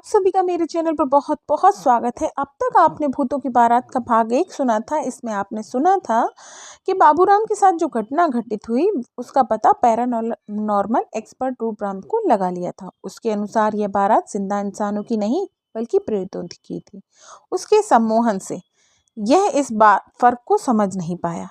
सभी का मेरे चैनल पर बहुत बहुत स्वागत है। अब तक आपने भूतों की बारात का भाग 1 सुना था। इसमें आपने सुना था कि बाबूराम के साथ जो घटना घटित हुई उसका पता पैरानॉर्मल एक्सपर्ट रूपराम को लगा लिया था। उसके अनुसार यह बारात जिंदा इंसानों की नहीं बल्कि प्रेतों की थी। उसके सम्मोहन से यह इस बात फर्क को समझ नहीं पाया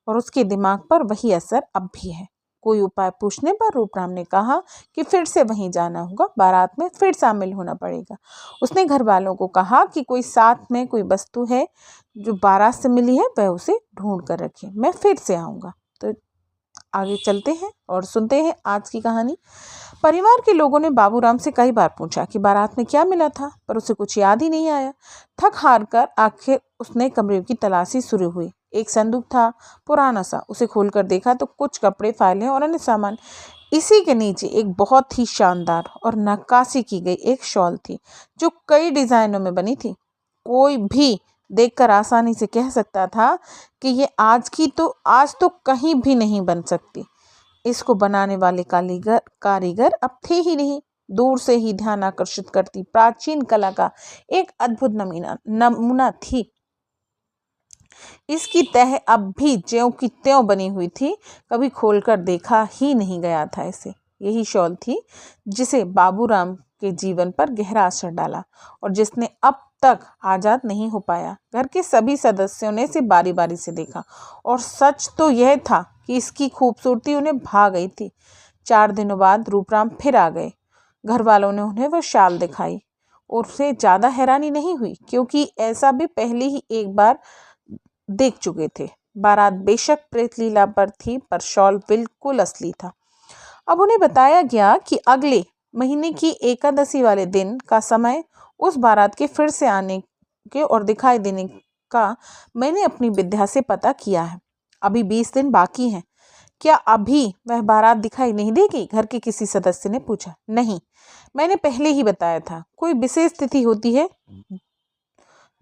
और उसके दिमाग पर वही असर अब भी है। कोई उपाय पूछने पर रूपराम ने कहा कि फिर से वहीं जाना होगा, बारात में फिर शामिल होना पड़ेगा। उसने घर वालों को कहा कि कोई साथ में कोई वस्तु है जो बारात से मिली है वह उसे ढूंढ कर रखे, मैं फिर से आऊँगा। तो आगे चलते हैं और सुनते हैं आज की कहानी। परिवार के लोगों ने बाबूराम से कई बार पूछा कि बारात में क्या मिला था, पर उसे कुछ याद ही नहीं आया। थक हार कर आखिर उसने कमरे की तलाशी शुरू हुई। एक संदूक था, पुराना सा। उसे खोलकर देखा तो कुछ कपड़े, फाइलें और अन्य सामान। इसी के नीचे एक बहुत ही शानदार और नक्काशी की गई एक शॉल थी जो कई डिजाइनों में बनी थी। कोई भी देखकर आसानी से कह सकता था कि ये आज तो कहीं भी नहीं बन सकती। इसको बनाने वाले कारीगर अब थे ही नहीं। दूर से ही ध्यान आकर्षित करती प्राचीन कला का एक अद्भुत नमूना थी। इसकी तह अब भी ज्यों की त्यों बनी हुई थी, कभी खोलकर देखा ही नहीं गया था इसे। यही शॉल थी जिसे बाबूराम के जीवन पर गहरा असर डाला और जिसने अब तक आजाद नहीं हो पाया। घर के सभी सदस्यों ने इसे बारी बारी से देखा और सच तो यह था कि इसकी खूबसूरती उन्हें भा गई थी। 4 दिनों बाद रूपराम फिर आ गए। घर वालों ने उन्हें वह शाल दिखाई और उसे ज्यादा हैरानी नहीं हुई, क्योंकि ऐसा भी पहले ही एक बार देख चुके थे। बारात बेशक प्रेत लीला पर थी, पर शॉल बिल्कुल असली था। अब उन्हें बताया गया कि अगले महीने की एकादशी वाले दिन का समय उस बारात के फिर से आने के और दिखाई देने का मैंने अपनी विद्या से पता किया है। अभी 20 दिन बाकी हैं। क्या अभी वह बारात दिखाई नहीं देगी? घर के किसी सदस्य ने पूछा। नहीं, मैंने पहले ही बताया था, कोई विशेष तिथि होती है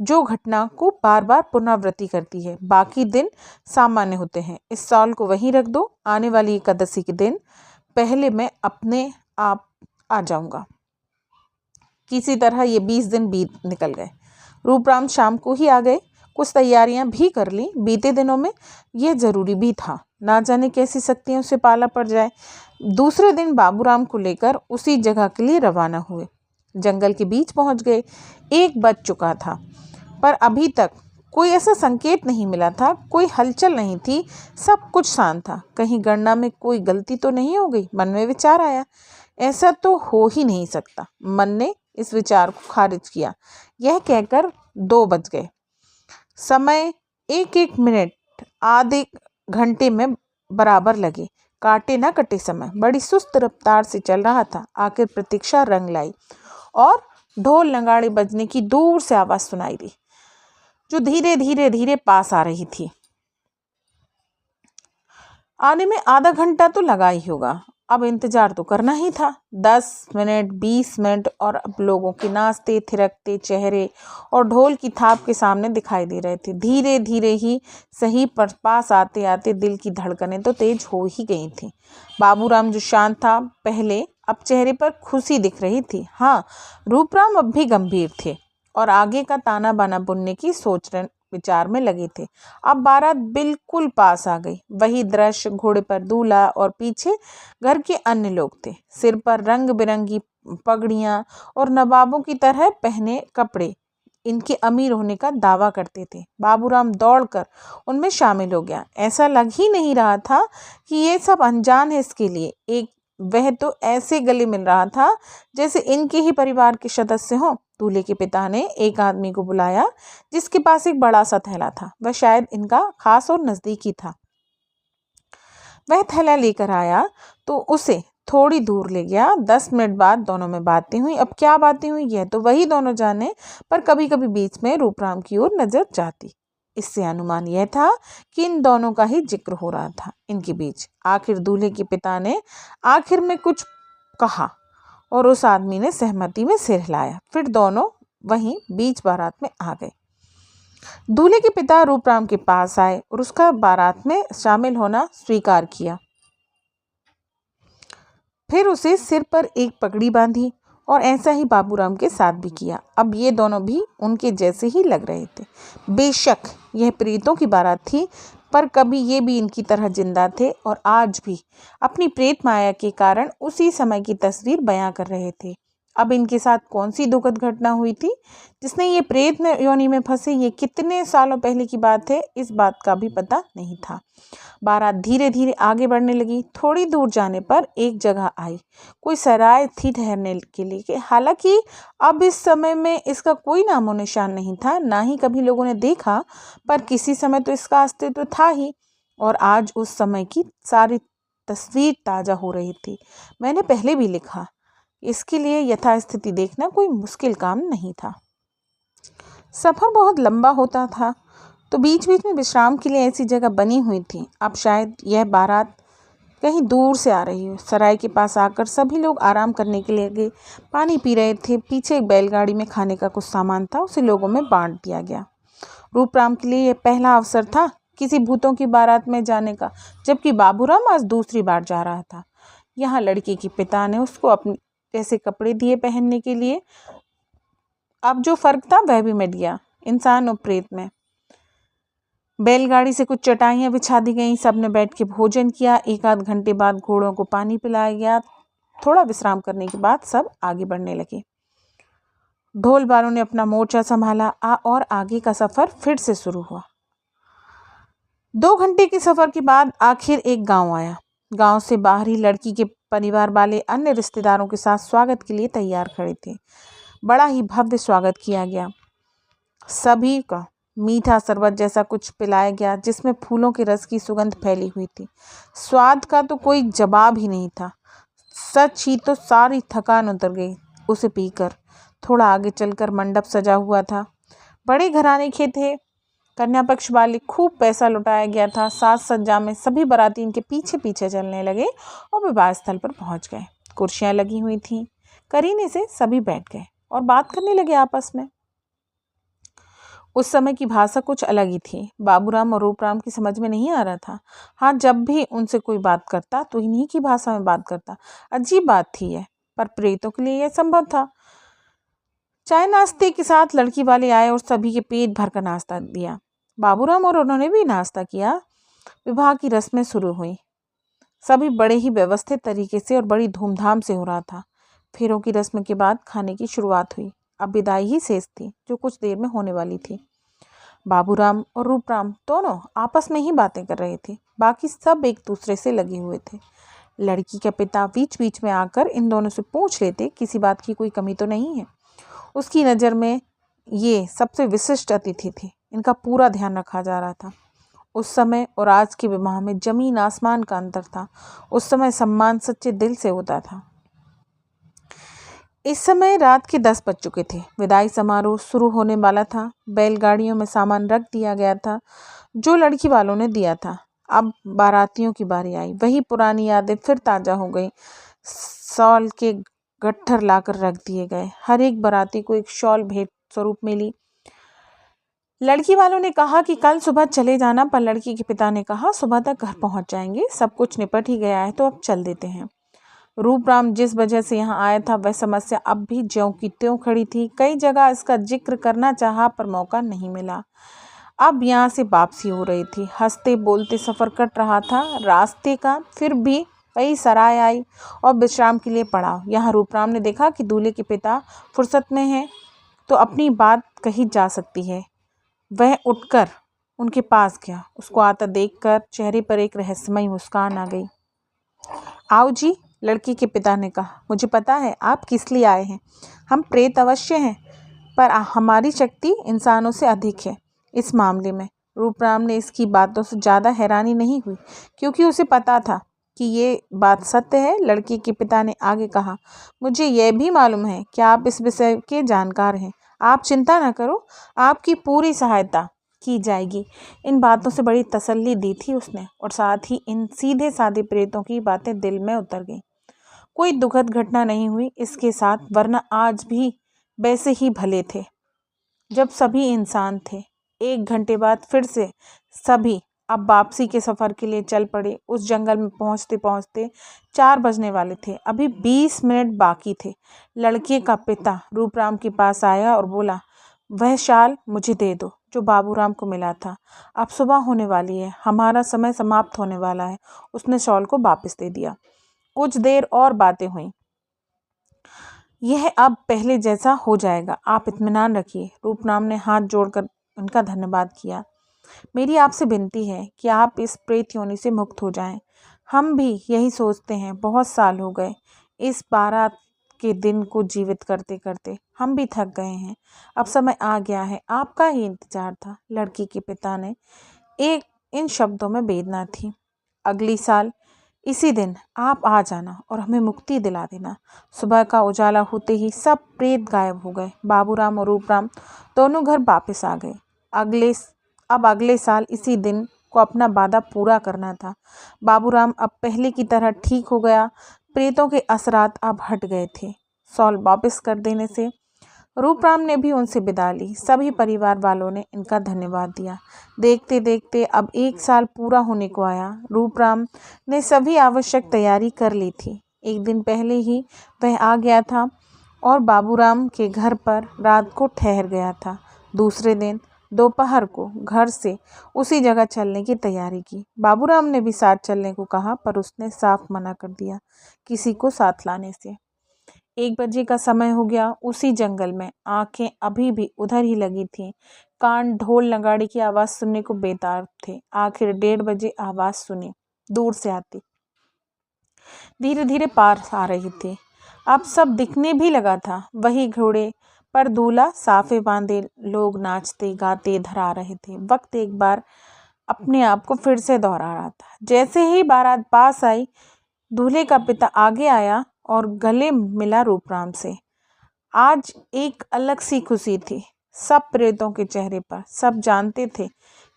जो घटना को बार बार पुनरावृत्ति करती है। बाकी दिन सामान्य होते हैं। इस साल को वहीं रख दो। आने वाली एकादशी के दिन पहले मैं अपने आप आ जाऊंगा। किसी तरह ये 20 दिन निकल गए। रूपराम शाम को ही आ गए। कुछ तैयारियां भी कर ली। बीते दिनों में यह जरूरी भी था, ना जाने कैसी शक्तियों से पाला पड़ जाए। दूसरे दिन बाबूराम को लेकर उसी जगह के लिए रवाना हुए। जंगल के बीच पहुंच गए। 1 बज चुका था, पर अभी तक कोई ऐसा संकेत नहीं मिला था। कोई हलचल नहीं थी। सब कुछ शांत था। कहीं गणना में कोई गलती तो नहीं हो गई? मन में विचार आया। ऐसा तो हो ही नहीं सकता। मन ने इस विचार को खारिज किया। यह कहकर 2 बज गए। समय 1-1 मिनट आधे घंटे में बराबर लगे। काटे ना कटे समय बड़ी सुस्त रफ्तार से चल रहा था। आखिर प्रतीक्षा रंग लाई और ढोल नगाड़े बजने की दूर से आवाज सुनाई दी, जो धीरे धीरे धीरे पास आ रही थी। आने में आधा घंटा तो लगा ही होगा। अब इंतजार तो करना ही था। 10 मिनट, 20 मिनट और अब लोगों के नाचते थिरकते चेहरे और ढोल की थाप के सामने दिखाई दे रहे थे। धीरे धीरे ही सही, पर पास आते आते दिल की धड़कनें तो तेज हो ही गई थी। बाबूराम जो शांत था पहले, अब चेहरे पर खुशी दिख रही थी। हाँ, रूपराम अब भी गंभीर थे और आगे का ताना बाना बुनने की विचार में लगे थे। अब बारात बिल्कुल पास आ गई। वही दृश्य, घोड़े पर दूल्हा और पीछे घर के अन्य लोग थे। सिर पर रंग बिरंगी पगड़ियां और नवाबों की तरह पहने कपड़े इनके अमीर होने का दावा करते थे। बाबूराम दौड़कर उनमें शामिल हो गया। ऐसा लग ही नहीं रहा था कि ये सब अनजान है इसके लिए। वह तो ऐसे गले मिल रहा था जैसे इनके ही परिवार के सदस्य हों। दूल्हे के पिता ने एक आदमी को बुलाया जिसके पास एक बड़ा सा थैला था। वह शायद इनका खास और नजदीकी था। वह थैला लेकर आया तो उसे थोड़ी दूर ले गया। 10 मिनट बाद दोनों में बातें हुई। अब क्या बातें हुई यह तो वही दोनों जाने, पर कभी कभी बीच में रूपराम की ओर नजर जाती। इससे अनुमान यह था कि इन दोनों का ही जिक्र हो रहा था इनके बीच। आखिर दूल्हे के पिता ने आखिर में कुछ कहा और उस आदमी ने सहमति में सिर हिलाया। फिर दोनों वहीं बीच बारात में आ गए। दूल्हे के पिता रूपराम के पास आए और उसका बारात में शामिल होना स्वीकार किया। फिर उसे सिर पर एक पगड़ी बांधी और ऐसा ही बाबूराम के साथ भी किया। अब ये दोनों भी उनके जैसे ही लग रहे थे। बेशक यह प्रेतों की बारात थी, पर कभी ये भी इनकी तरह जिंदा थे और आज भी अपनी प्रेत माया के कारण उसी समय की तस्वीर बयां कर रहे थे। अब इनके साथ कौन सी दुखद घटना हुई थी जिसने ये प्रेत में योनि में फंसे, ये कितने सालों पहले की बात है, इस बात का भी पता नहीं था। बारात धीरे धीरे आगे बढ़ने लगी। थोड़ी दूर जाने पर एक जगह आई, कोई सराय थी ठहरने के लिए। हालांकि अब इस समय में इसका कोई नामो निशान नहीं था, ना ही कभी लोगों ने देखा, पर किसी समय तो इसका अस्तित्व था ही। और आज उस समय की सारी तस्वीर ताज़ा हो रही थी। मैंने पहले भी लिखा, इसके लिए यथास्थिति देखना कोई मुश्किल काम नहीं था। सफ़र बहुत लंबा होता था, तो बीच बीच में विश्राम के लिए ऐसी जगह बनी हुई थी। अब शायद यह बारात कहीं दूर से आ रही हो। सराय के पास आकर सभी लोग आराम करने के लिए गए, पानी पी रहे थे। पीछे एक बैलगाड़ी में खाने का कुछ सामान था, उसे लोगों में बांट दिया गया। रूपराम के लिए यह पहला अवसर था किसी भूतों की बारात में जाने का, जबकि बाबूराम आज दूसरी बार जा रहा था। यहाँ लड़की के पिता ने उसको अपने जैसे कपड़े दिए पहनने के लिए। अब जो फर्क था वह भी मिट गया इंसान और प्रेत में। बैलगाड़ी से कुछ चटाइयाँ बिछा दी गईं, सबने बैठ के भोजन किया। एक आध घंटे बाद घोड़ों को पानी पिलाया गया। थोड़ा विश्राम करने के बाद सब आगे बढ़ने लगे। ढोल वालों ने अपना मोर्चा संभाला और आगे का सफ़र फिर से शुरू हुआ। 2 घंटे के सफ़र के बाद आखिर एक गांव आया। गांव से बाहरी लड़की के परिवार वाले अन्य रिश्तेदारों के साथ स्वागत के लिए तैयार खड़े थे। बड़ा ही भव्य स्वागत किया गया। सभी का मीठा शरबत जैसा कुछ पिलाया गया, जिसमें फूलों के रस की सुगंध फैली हुई थी। स्वाद का तो कोई जवाब ही नहीं था। सच ही तो सारी थकान उतर गई उसे पीकर। थोड़ा आगे चलकर मंडप सजा हुआ था। बड़े घराने के थे। कन्या पक्ष वाले खूब पैसा लुटाया गया था। साज सज्जा में सभी बाराती इनके पीछे पीछे चलने लगे और विवाह स्थल पर पहुंच गए। कुर्सियां लगी हुई थीं। करीने से सभी बैठ गए और बात करने लगे आपस में। उस समय की भाषा कुछ अलग ही थी। बाबूराम और रूपराम की समझ में नहीं आ रहा था। हाँ, जब भी उनसे कोई बात करता तो इन्हीं की भाषा में बात करता। अजीब बात थी यह, पर प्रेतों के लिए यह संभव था। चाय नाश्ते के साथ लड़की वाले आए और सभी के पेट भरकर नाश्ता दिया। बाबूराम और उन्होंने भी नाश्ता किया। विवाह की रस्में शुरू हुई। सभी बड़े ही व्यवस्थित तरीके से और बड़ी धूमधाम से हो रहा था। फेरों की रस्म के बाद खाने की शुरुआत हुई। अब विदाई ही शेष थी, जो कुछ देर में होने वाली थी। बाबूराम और रूपराम दोनों आपस में ही बातें कर रहे थे। बाकी सब एक दूसरे से लगे हुए थे। लड़की के पिता बीच बीच में आकर इन दोनों से पूछ लेते, किसी बात की कोई कमी तो नहीं है। उसकी नज़र में ये सबसे विशिष्ट अतिथि थे। इनका पूरा ध्यान रखा जा रहा था। उस समय और आज के विवाह में जमीन आसमान का अंतर था। उस समय सम्मान सच्चे दिल से होता था। इस समय रात के 10 बज चुके थे। विदाई समारोह शुरू होने वाला था। बैलगाड़ियों में सामान रख दिया गया था, जो लड़की वालों ने दिया था। अब बारातियों की बारी आई। वही पुरानी यादें फिर ताज़ा हो गई। शॉल के गट्ठर लाकर रख दिए गए। हर एक बाराती को एक शॉल भेंट स्वरूप मिली। लड़की वालों ने कहा कि कल सुबह चले जाना, पर लड़की के पिता ने कहा सुबह तक घर पहुंच जाएंगे, सब कुछ निपट ही गया है, तो अब चल देते हैं। रूपराम जिस वजह से यहाँ आया था वह समस्या अब भी ज्यों की त्यों खड़ी थी। कई जगह इसका जिक्र करना चाहा, पर मौका नहीं मिला। अब यहाँ से वापसी हो रही थी। हंसते बोलते सफ़र कट रहा था रास्ते का। फिर भी वही सराय आई और विश्राम के लिए पड़ा। यहाँ रूपराम ने देखा कि दूल्हे के पिता फुर्सत में हैं, तो अपनी बात कही जा सकती है। वह उठकर उनके पास गया। उसको आता देखकर चेहरे पर एक रहस्यमयी मुस्कान आ गई। आओ जी, लड़की के पिता ने कहा। मुझे पता है आप किस लिए आए हैं। हम प्रेत अवश्य हैं, पर हमारी शक्ति इंसानों से अधिक है इस मामले में। रूपराम ने इसकी बातों से ज़्यादा हैरानी नहीं हुई, क्योंकि उसे पता था कि ये बात सत्य है। लड़की के पिता ने आगे कहा, मुझे यह भी मालूम है कि आप इस विषय के जानकार हैं। आप चिंता न करो, आपकी पूरी सहायता की जाएगी। इन बातों से बड़ी तसल्ली दी थी उसने, और साथ ही इन सीधे साधे प्रेतों की बातें दिल में उतर गईं। कोई दुखद घटना नहीं हुई इसके साथ, वरना आज भी वैसे ही भले थे जब सभी इंसान थे। 1 घंटे बाद फिर से सभी अब वापसी के सफ़र के लिए चल पड़े। उस जंगल में पहुंचते पहुंचते 4 बजने वाले थे। अभी 20 मिनट बाकी थे। लड़के का पिता रूपराम के पास आया और बोला, वह शाल मुझे दे दो जो बाबूराम को मिला था। अब सुबह होने वाली है, हमारा समय समाप्त होने वाला है। उसने शॉल को वापस दे दिया। कुछ देर और बातें हुई। यह अब पहले जैसा हो जाएगा, आप इत्मीनान रखिए। रूपराम ने हाथ जोड़कर उनका धन्यवाद किया। मेरी आपसे विनती है कि आप इस प्रेत योनि से मुक्त हो जाएं। हम भी यही सोचते हैं। बहुत साल हो गए इस बारात के दिन को जीवित करते करते। हम भी थक गए हैं। अब समय आ गया है, आपका ही इंतजार था। लड़की के पिता ने इन शब्दों में वेदना थी। अगली साल इसी दिन आप आ जाना और हमें मुक्ति दिला देना। सुबह का उजाला होते ही सब प्रेत गायब हो गए। बाबूराम और रूपराम दोनों घर वापस आ गए। अगले साल इसी दिन को अपना वादा पूरा करना था। बाबूराम अब पहले की तरह ठीक हो गया। प्रेतों के असरात अब हट गए थे। शॉल वापस कर देने से रूपराम ने भी उनसे विदा ली। सभी परिवार वालों ने इनका धन्यवाद दिया। देखते देखते अब 1 साल पूरा होने को आया। रूपराम ने सभी आवश्यक तैयारी कर ली थी। एक दिन पहले ही वह आ गया था और बाबूराम के घर पर रात को ठहर गया था। दूसरे दिन दोपहर को घर से उसी जगह चलने की तैयारी की। बाबूराम ने भी साथ चलने को कहा, पर उसने साफ मना कर दिया किसी को साथ लाने से। 1 बजे का समय हो गया। उसी जंगल में आंखें अभी भी उधर ही लगी थीं। कान ढोल नगाड़े की आवाज़ सुनने को बेताब थे। आखिर 1:30 बजे आवाज़ सुनी, दूर से आती, धीरे धीरे पार आ रही थी। अब सब दिखने भी लगा था। वही घोड़े पर दूल्हा, साफे बांधे लोग नाचते गाते इधर आ रहे थे। वक्त एक बार अपने आप को फिर से दोहरा रहा था। जैसे ही बारात पास आई, दूल्हे का पिता आगे आया और गले मिला रूपराम से। आज एक अलग सी खुशी थी सब प्रेतों के चेहरे पर। सब जानते थे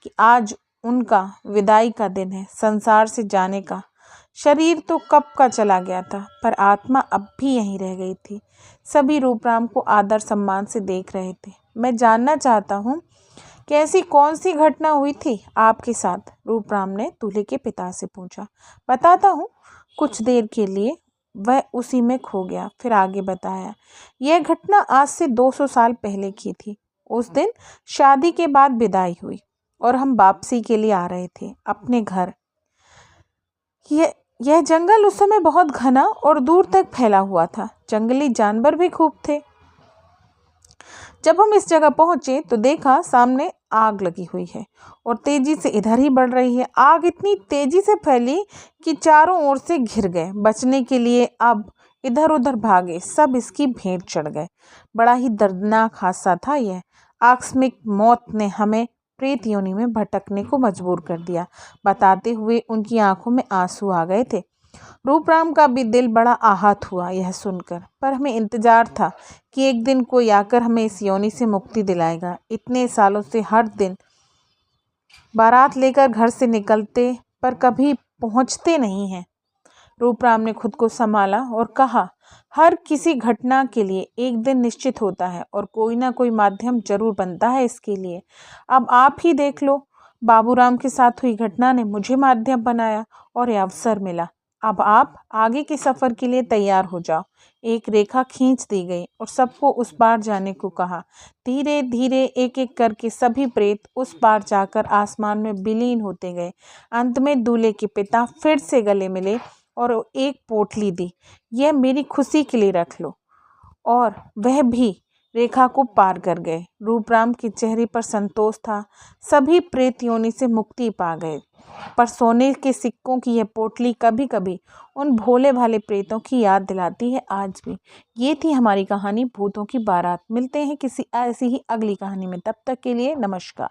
कि आज उनका विदाई का दिन है, संसार से जाने का। शरीर तो कब का चला गया था, पर आत्मा अब भी यहीं रह गई थी। सभी रूपराम को आदर सम्मान से देख रहे थे। मैं जानना चाहता हूँ कि ऐसी कौन सी घटना हुई थी आपके साथ? रूपराम ने दूल्हे के पिता से पूछा। बताता हूँ। कुछ देर के लिए वह उसी में खो गया, फिर आगे बताया। यह घटना आज से 200 साल पहले की थी। उस दिन शादी के बाद विदाई हुई और हम वापसी के लिए आ रहे थे अपने घर। यह जंगल उस समय बहुत घना और दूर तक फैला हुआ था। जंगली जानवर भी खूब थे। जब हम इस जगह पहुंचे तो देखा सामने आग लगी हुई है और तेजी से इधर ही बढ़ रही है। आग इतनी तेजी से फैली कि चारों ओर से घिर गए। बचने के लिए अब इधर उधर भागे, सब इसकी भेंट चढ़ गए। बड़ा ही दर्दनाक हादसा था यह। आकस्मिक मौत ने हमें प्रेत योनि में भटकने को मजबूर कर दिया। बताते हुए उनकी आंखों में आंसू आ गए थे। रूपराम का भी दिल बड़ा आहत हुआ यह सुनकर, पर हमें इंतजार था कि एक दिन कोई आकर हमें इस योनि से मुक्ति दिलाएगा। इतने सालों से हर दिन बारात लेकर घर से निकलते, पर कभी पहुंचते नहीं हैं। रूपराम ने खुद को संभाला और कहा, हर किसी घटना के लिए एक दिन निश्चित होता है और कोई ना कोई माध्यम जरूर बनता है इसके लिए। अब आप ही देख लो, बाबूराम के साथ हुई घटना ने मुझे माध्यम बनाया और यह अवसर मिला। अब आप आगे के सफ़र के लिए तैयार हो जाओ। एक रेखा खींच दी गई और सबको उस पार जाने को कहा। धीरे धीरे एक एक करके सभी प्रेत उस पार जाकर आसमान में विलीन होते गए। अंत में दूल्हे के पिता फिर से गले मिले और एक पोटली दी। यह मेरी खुशी के लिए रख लो। और वह भी रेखा को पार कर गए। रूपराम के चेहरे पर संतोष था। सभी प्रेत योनि से मुक्ति पा गए। पर सोने के सिक्कों की यह पोटली कभी कभी उन भोले भाले प्रेतों की याद दिलाती है आज भी। ये थी हमारी कहानी भूतों की बारात। मिलते हैं किसी ऐसी ही अगली कहानी में। तब तक के लिए नमस्कार।